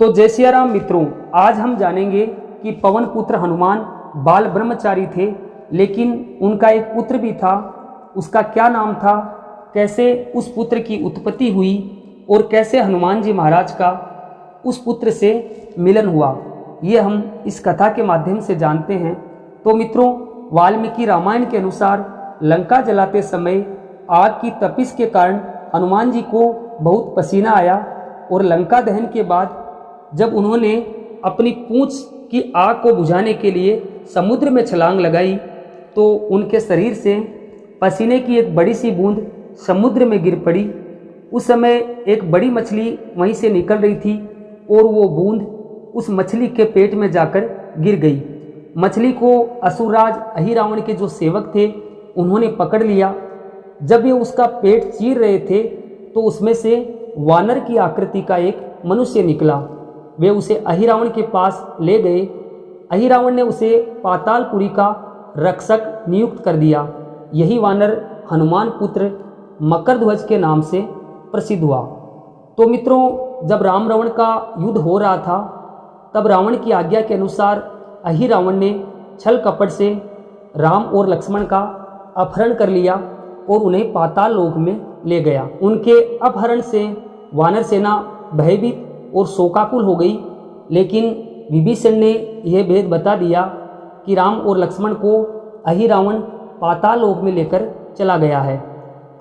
तो जय सिया राम मित्रों, आज हम जानेंगे कि पवन पुत्र हनुमान बाल ब्रह्मचारी थे, लेकिन उनका एक पुत्र भी था। उसका क्या नाम था, कैसे उस पुत्र की उत्पत्ति हुई और कैसे हनुमान जी महाराज का उस पुत्र से मिलन हुआ, ये हम इस कथा के माध्यम से जानते हैं। तो मित्रों, वाल्मीकि रामायण के अनुसार लंका जलाते समय आग की तपिश के कारण हनुमान जी को बहुत पसीना आया और लंका दहन के बाद जब उन्होंने अपनी पूंछ की आग को बुझाने के लिए समुद्र में छलांग लगाई तो उनके शरीर से पसीने की एक बड़ी सी बूंद समुद्र में गिर पड़ी। उस समय एक बड़ी मछली वहीं से निकल रही थी और वो बूंद उस मछली के पेट में जाकर गिर गई। मछली को असुरराज अहिरावण के जो सेवक थे उन्होंने पकड़ लिया। जब ये उसका पेट चीर रहे थे तो उसमें से वानर की आकृति का एक मनुष्य निकला। वे उसे अहिरावण के पास ले गए। अहिरावण ने उसे पातालपुरी का रक्षक नियुक्त कर दिया। यही वानर हनुमान पुत्र मकरध्वज के नाम से प्रसिद्ध हुआ। तो मित्रों, जब राम रावण का युद्ध हो रहा था तब रावण की आज्ञा के अनुसार अहिरावण ने छल कपट से राम और लक्ष्मण का अपहरण कर लिया और उन्हें पाताल लोक में ले गया। उनके अपहरण से वानर सेना भयभीत और शोकाकुल हो गई, लेकिन विभीषण ने यह भेद बता दिया कि राम और लक्ष्मण को अहिरावण पाताल लोक में लेकर चला गया है।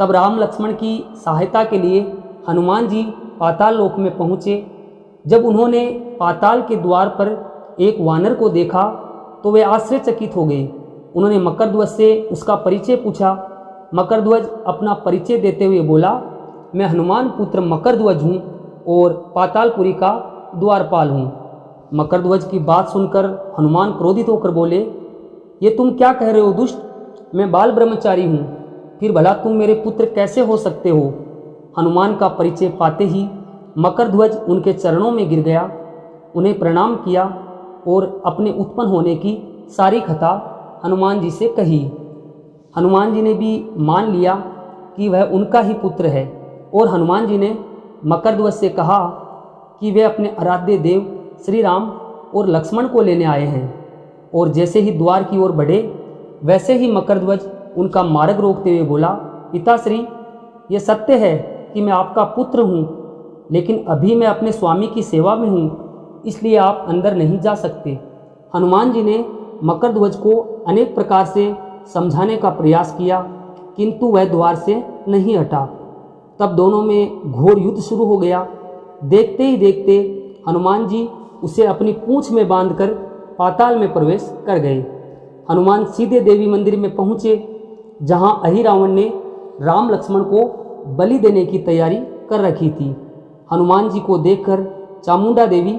तब राम लक्ष्मण की सहायता के लिए हनुमान जी पाताल लोक में पहुँचे। जब उन्होंने पाताल के द्वार पर एक वानर को देखा तो वे आश्चर्यचकित हो गए। उन्होंने मकरध्वज से उसका परिचय पूछा। मकरध्वज अपना परिचय देते हुए बोला, मैं हनुमान पुत्र मकरध्वज हूँ और पातालपुरी का द्वारपाल हूँ। मकरध्वज की बात सुनकर हनुमान क्रोधित होकर बोले, ये तुम क्या कह रहे हो दुष्ट, मैं बाल ब्रह्मचारी हूँ, फिर भला तुम मेरे पुत्र कैसे हो सकते हो। हनुमान का परिचय पाते ही मकरध्वज उनके चरणों में गिर गया, उन्हें प्रणाम किया और अपने उत्पन्न होने की सारी कथा हनुमान जी से कही। हनुमान जी ने भी मान लिया कि वह उनका ही पुत्र है और हनुमान जी ने मकरध्वज से कहा कि वे अपने आराध्य देव श्री राम और लक्ष्मण को लेने आए हैं। और जैसे ही द्वार की ओर बढ़े वैसे ही मकरध्वज उनका मार्ग रोकते हुए बोला, पिताश्री, ये सत्य है कि मैं आपका पुत्र हूँ, लेकिन अभी मैं अपने स्वामी की सेवा में हूँ, इसलिए आप अंदर नहीं जा सकते। हनुमान जी ने मकरध्वज को अनेक प्रकार से समझाने का प्रयास किया, किंतु वह द्वार से नहीं हटा। तब दोनों में घोर युद्ध शुरू हो गया। देखते ही देखते हनुमान जी उसे अपनी पूंछ में बांधकर पाताल में प्रवेश कर गए। हनुमान सीधे देवी मंदिर में पहुँचे, जहां अहिरावण ने राम लक्ष्मण को बलि देने की तैयारी कर रखी थी। हनुमान जी को देखकर चामुंडा देवी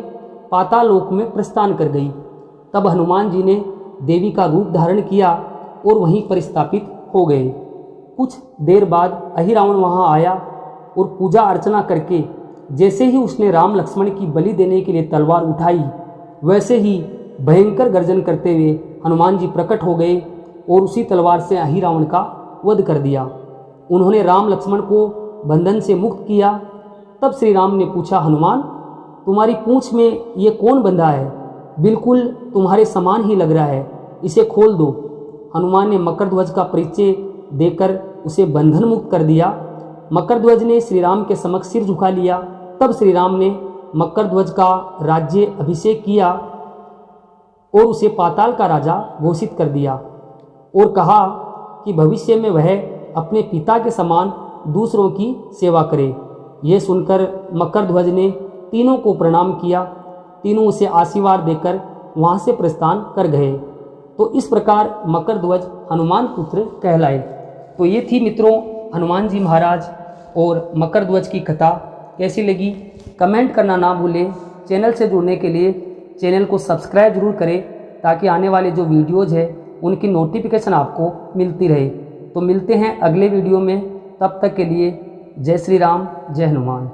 पाताल लोक में प्रस्थान कर गई। तब हनुमान जी ने देवी का रूप धारण किया और वहीं पर स्थापित हो गए। कुछ देर बाद अहिरावण वहां आया और पूजा अर्चना करके जैसे ही उसने राम लक्ष्मण की बलि देने के लिए तलवार उठाई, वैसे ही भयंकर गर्जन करते हुए हनुमान जी प्रकट हो गए और उसी तलवार से अहिरावण का वध कर दिया। उन्होंने राम लक्ष्मण को बंधन से मुक्त किया। तब श्री राम ने पूछा, हनुमान, तुम्हारी पूंछ में ये कौन बंधा है, बिल्कुल तुम्हारे समान ही लग रहा है, इसे खोल दो। हनुमान ने मकरध्वज का परिचय देकर उसे बंधन मुक्त कर दिया। मकरध्वज ने श्री राम के समक्ष सिर झुका लिया। तब श्री राम ने मकरध्वज का राज्य अभिषेक किया और उसे पाताल का राजा घोषित कर दिया और कहा कि भविष्य में वह अपने पिता के समान दूसरों की सेवा करे। यह सुनकर मकरध्वज ने तीनों को प्रणाम किया। तीनों उसे आशीर्वाद देकर वहाँ से प्रस्थान कर गए। तो इस प्रकार मकरध्वज हनुमान पुत्र कहलाए। तो ये थी मित्रों हनुमान जी महाराज और मकरध्वज की कथा। कैसी लगी कमेंट करना ना भूलें। चैनल से जुड़ने के लिए चैनल को सब्सक्राइब जरूर करें ताकि आने वाले जो वीडियोज़ है उनकी नोटिफिकेशन आपको मिलती रहे। तो मिलते हैं अगले वीडियो में, तब तक के लिए जय श्री राम, जय हनुमान।